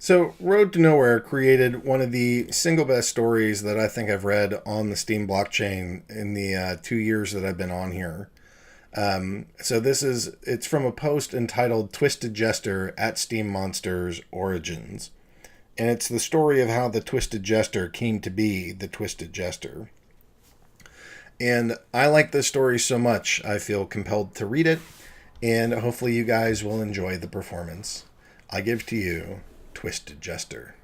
So, Road to Nowhere created one of the single best stories that I think I've read on the Steam blockchain in the 2 years that I've been on here. It's from a post entitled Twisted Jester at Steem Monsters Origins. And it's the story of how the Twisted Jester came to be the Twisted Jester. And I like this story so much, I feel compelled to read it, and hopefully you guys will enjoy the performance. I give to you Twisted Jester.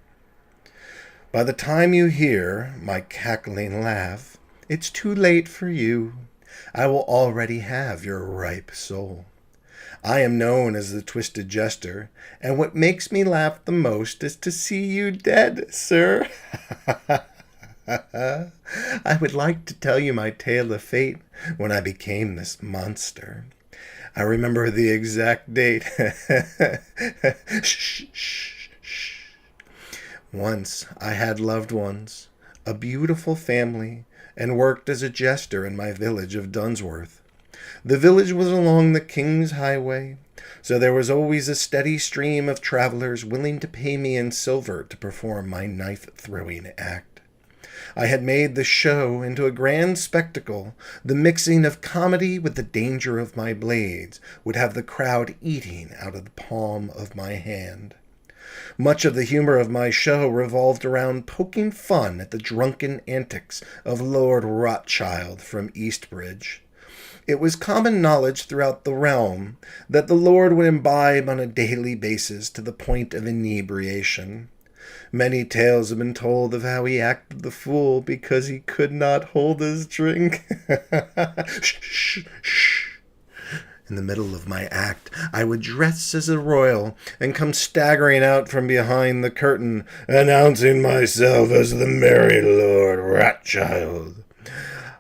By the time you hear my cackling laugh, it's too late for you. I will already have your ripe soul. I am known as the Twisted Jester, and what makes me laugh the most is to see you dead, sir. I would like to tell you my tale of fate when I became this monster. I remember the exact date. Shh, shh, shh. Once I had loved ones, a beautiful family, and worked as a jester in my village of Dunsworth. The village was along the King's Highway, so there was always a steady stream of travelers willing to pay me in silver to perform my knife-throwing act. I had made the show into a grand spectacle. The mixing of comedy with the danger of my blades would have the crowd eating out of the palm of my hand. Much of the humor of my show revolved around poking fun at the drunken antics of Lord Rothschild from Eastbridge. It was common knowledge throughout the realm that the Lord would imbibe on a daily basis to the point of inebriation. Many tales have been told of how he acted the fool because he could not hold his drink. Shh, shh, shh. In the middle of my act, I would dress as a royal and come staggering out from behind the curtain, announcing myself as the merry Lord Rothschild.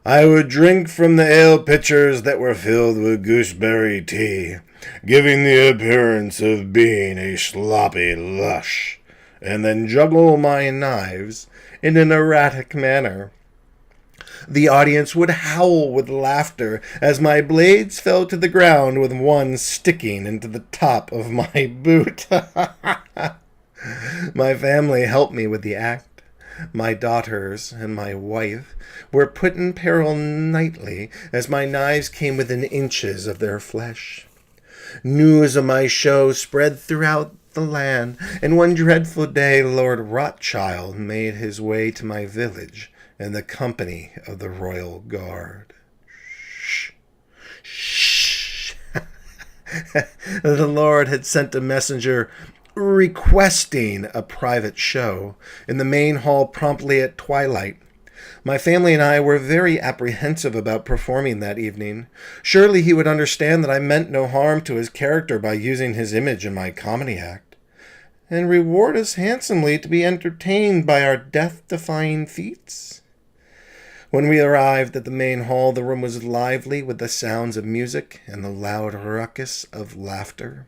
I would drink from the ale pitchers that were filled with gooseberry tea, giving the appearance of being a sloppy lush, and then juggle my knives in an erratic manner. The audience would howl with laughter as my blades fell to the ground with one sticking into the top of my boot. My family helped me with the act. My daughters and my wife were put in peril nightly as my knives came within inches of their flesh. News of my show spread throughout the land, and one dreadful day Lord Rothschild made his way to my village in the company of the royal guard. Shh. Shh. The Lord had sent a messenger requesting a private show in the main hall promptly at twilight. My family and I were very apprehensive about performing that evening. Surely he would understand that I meant no harm to his character by using his image in my comedy act, and reward us handsomely to be entertained by our death-defying feats. When we arrived at the main hall, the room was lively with the sounds of music and the loud ruckus of laughter.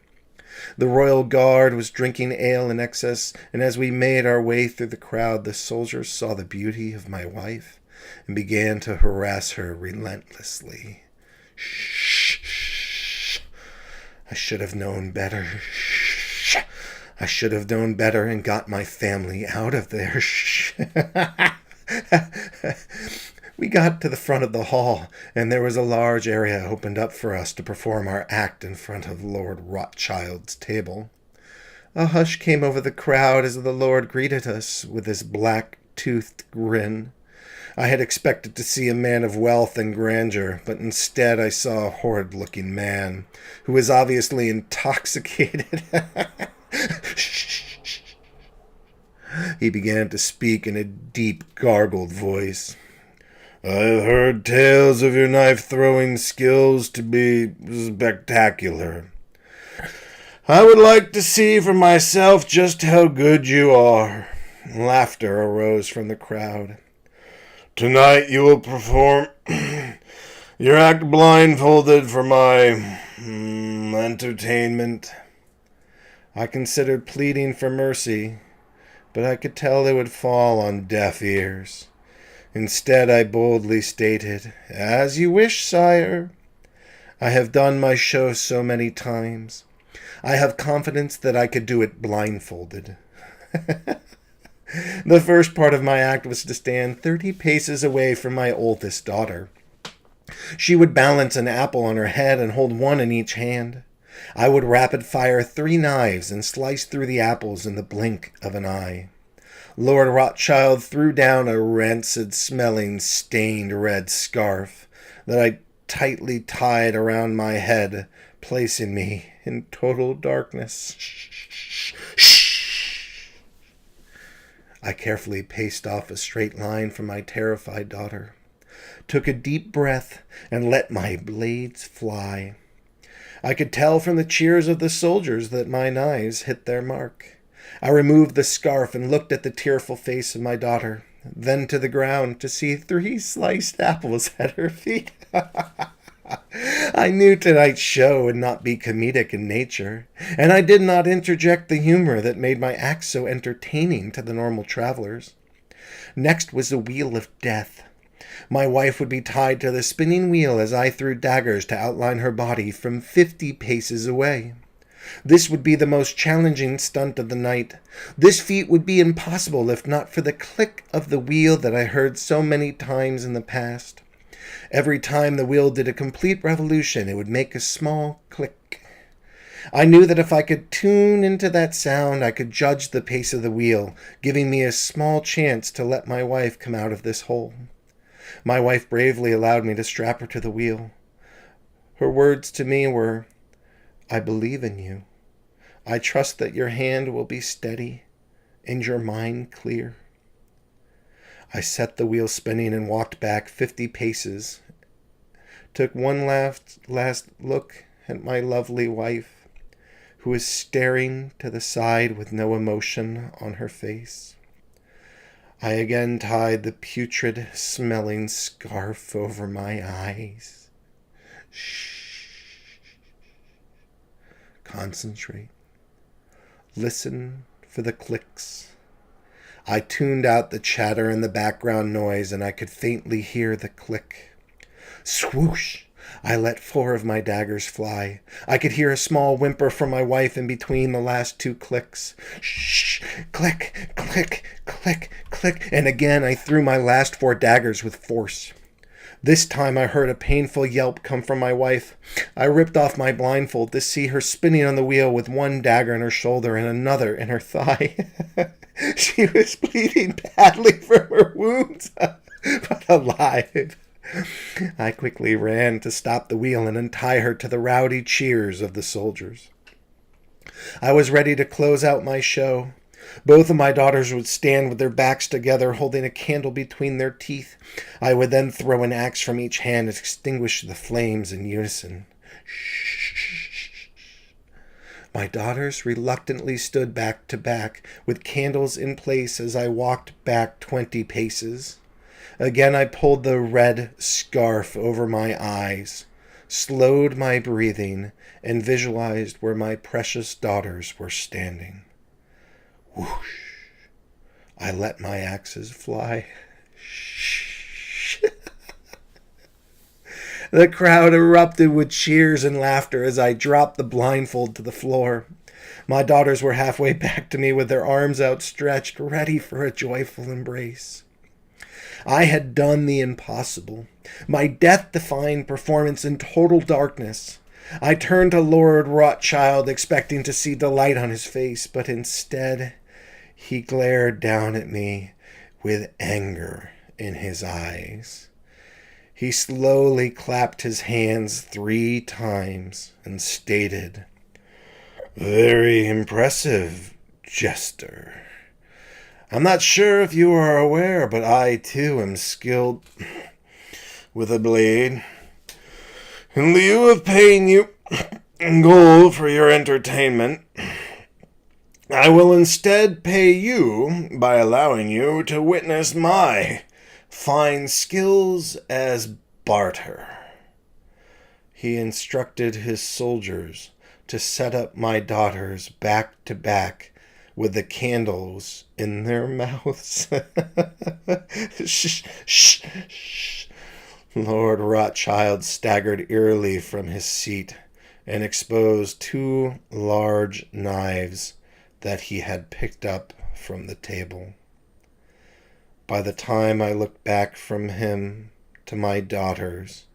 The royal guard was drinking ale in excess, and as we made our way through the crowd, the soldiers saw the beauty of my wife and began to harass her relentlessly. Shh, shh. I should have known better. Shh. I should have known better and got my family out of there. Shh. We got to the front of the hall, and there was a large area opened up for us to perform our act in front of Lord Rothschild's table. A hush came over the crowd as the Lord greeted us with his black-toothed grin. I had expected to see a man of wealth and grandeur, but instead I saw a horrid-looking man who was obviously intoxicated. He began to speak in a deep, gargled voice. I've heard tales of your knife-throwing skills to be spectacular. I would like to see for myself just how good you are. Laughter arose from the crowd. Tonight you will perform your act blindfolded for my entertainment. I considered pleading for mercy, but I could tell it would fall on deaf ears. Instead, I boldly stated, As you wish, sire. I have done my show so many times. I have confidence that I could do it blindfolded. The first part of my act was to stand 30 paces away from my oldest daughter. She would balance an apple on her head and hold one in each hand. I would rapid fire 3 knives and slice through the apples in the blink of an eye. Lord Rothschild threw down a rancid-smelling, stained red scarf that I tightly tied around my head, placing me in total darkness. Shh. I carefully paced off a straight line from my terrified daughter, took a deep breath, and let my blades fly. I could tell from the cheers of the soldiers that my knives hit their mark. I removed the scarf and looked at the tearful face of my daughter, then to the ground to see 3 sliced apples at her feet. I knew tonight's show would not be comedic in nature, and I did not interject the humor that made my act so entertaining to the normal travelers. Next was the Wheel of Death. My wife would be tied to the spinning wheel as I threw daggers to outline her body from 50 paces away. This would be the most challenging stunt of the night. This feat would be impossible if not for the click of the wheel that I heard so many times in the past. Every time the wheel did a complete revolution, it would make a small click. I knew that if I could tune into that sound, I could judge the pace of the wheel, giving me a small chance to let my wife come out of this hole. My wife bravely allowed me to strap her to the wheel. Her words to me were, "I believe in you. I trust that your hand will be steady and your mind clear." I set the wheel spinning and walked back 50 paces, took one last look at my lovely wife, who was staring to the side with no emotion on her face. I again tied the putrid-smelling scarf over my eyes. Shh. Concentrate. Listen for the clicks. I tuned out the chatter and the background noise, and I could faintly hear the click. Swoosh! I let 4 of my daggers fly. I could hear a small whimper from my wife in between the last 2 clicks. Shh! Click, click, click, click. And again I threw my last 4 daggers with force. This time I heard a painful yelp come from my wife. I ripped off my blindfold to see her spinning on the wheel with 1 dagger in her shoulder and another in her thigh. She was bleeding badly from her wounds, but alive. I quickly ran to stop the wheel and untie her to the rowdy cheers of the soldiers. I was ready to close out my show. Both of my daughters would stand with their backs together, holding a candle between their teeth. I would then throw an axe from each hand and extinguish the flames in unison. Shh. My daughters reluctantly stood back to back, with candles in place as I walked back 20 paces. Again I pulled the red scarf over my eyes, slowed my breathing, and visualized where my precious daughters were standing. Whoosh! I let my axes fly. Shh! The crowd erupted with cheers and laughter as I dropped the blindfold to the floor. My daughters were halfway back to me with their arms outstretched, ready for a joyful embrace. I had done the impossible. My death-defying performance in total darkness. I turned to Lord Rothschild, expecting to see delight on his face, but instead he glared down at me with anger in his eyes. He slowly clapped his hands 3 times and stated, "Very impressive, Jester. I'm not sure if you are aware, but I, too, am skilled with a blade. In lieu of paying you gold for your entertainment, I will instead pay you by allowing you to witness my fine skills as barter." He instructed his soldiers to set up my daughters back to back with the candles in their mouths. Shh, shh, shh. Lord Rothschild staggered eerily from his seat and exposed 2 large knives that he had picked up from the table. By the time I looked back from him to my daughters,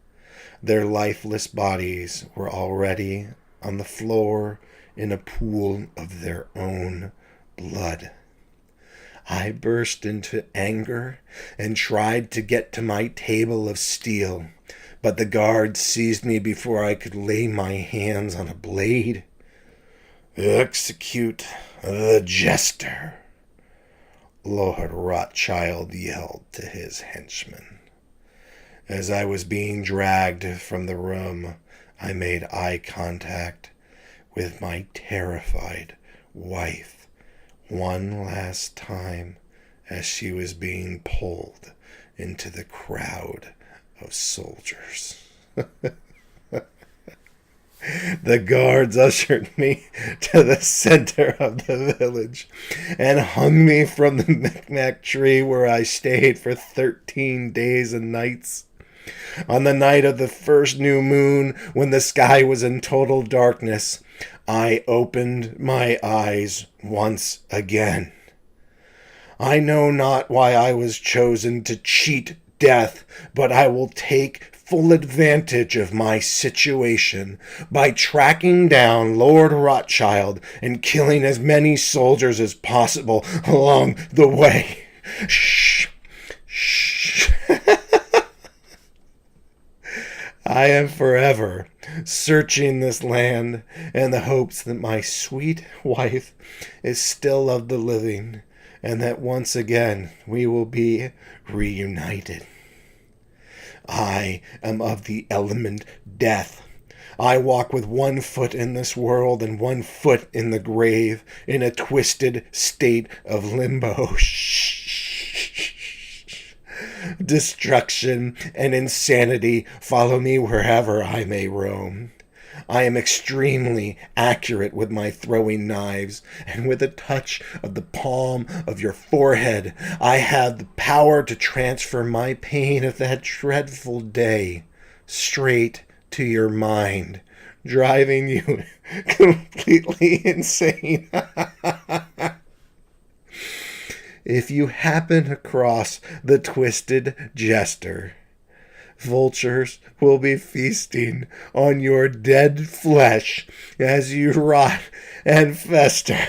their lifeless bodies were already on the floor in a pool of their own blood. I burst into anger and tried to get to my table of steel, but the guards seized me before I could lay my hands on a blade. "Execute the jester," Lord Rothschild yelled to his henchmen. As I was being dragged from the room, I made eye contact with my terrified wife one last time as she was being pulled into the crowd of soldiers. The guards ushered me to the center of the village and hung me from the Micmac tree where I stayed for 13 days and nights. On the night of the first new moon, when the sky was in total darkness, I opened my eyes once again. I know not why I was chosen to cheat death, but I will take full advantage of my situation by tracking down Lord Rothschild and killing as many soldiers as possible along the way. Shh. Shh. I am forever searching this land in the hopes that my sweet wife is still of the living and that once again we will be reunited. I am of the element death. I walk with one foot in this world and one foot in the grave, in a twisted state of limbo. Destruction and insanity follow me wherever I may roam. I am extremely accurate with my throwing knives, and with a touch of the palm of your forehead, I have the power to transfer my pain of that dreadful day straight to your mind, driving you completely insane. If you happen across the Twisted Jester, vultures will be feasting on your dead flesh as you rot and fester.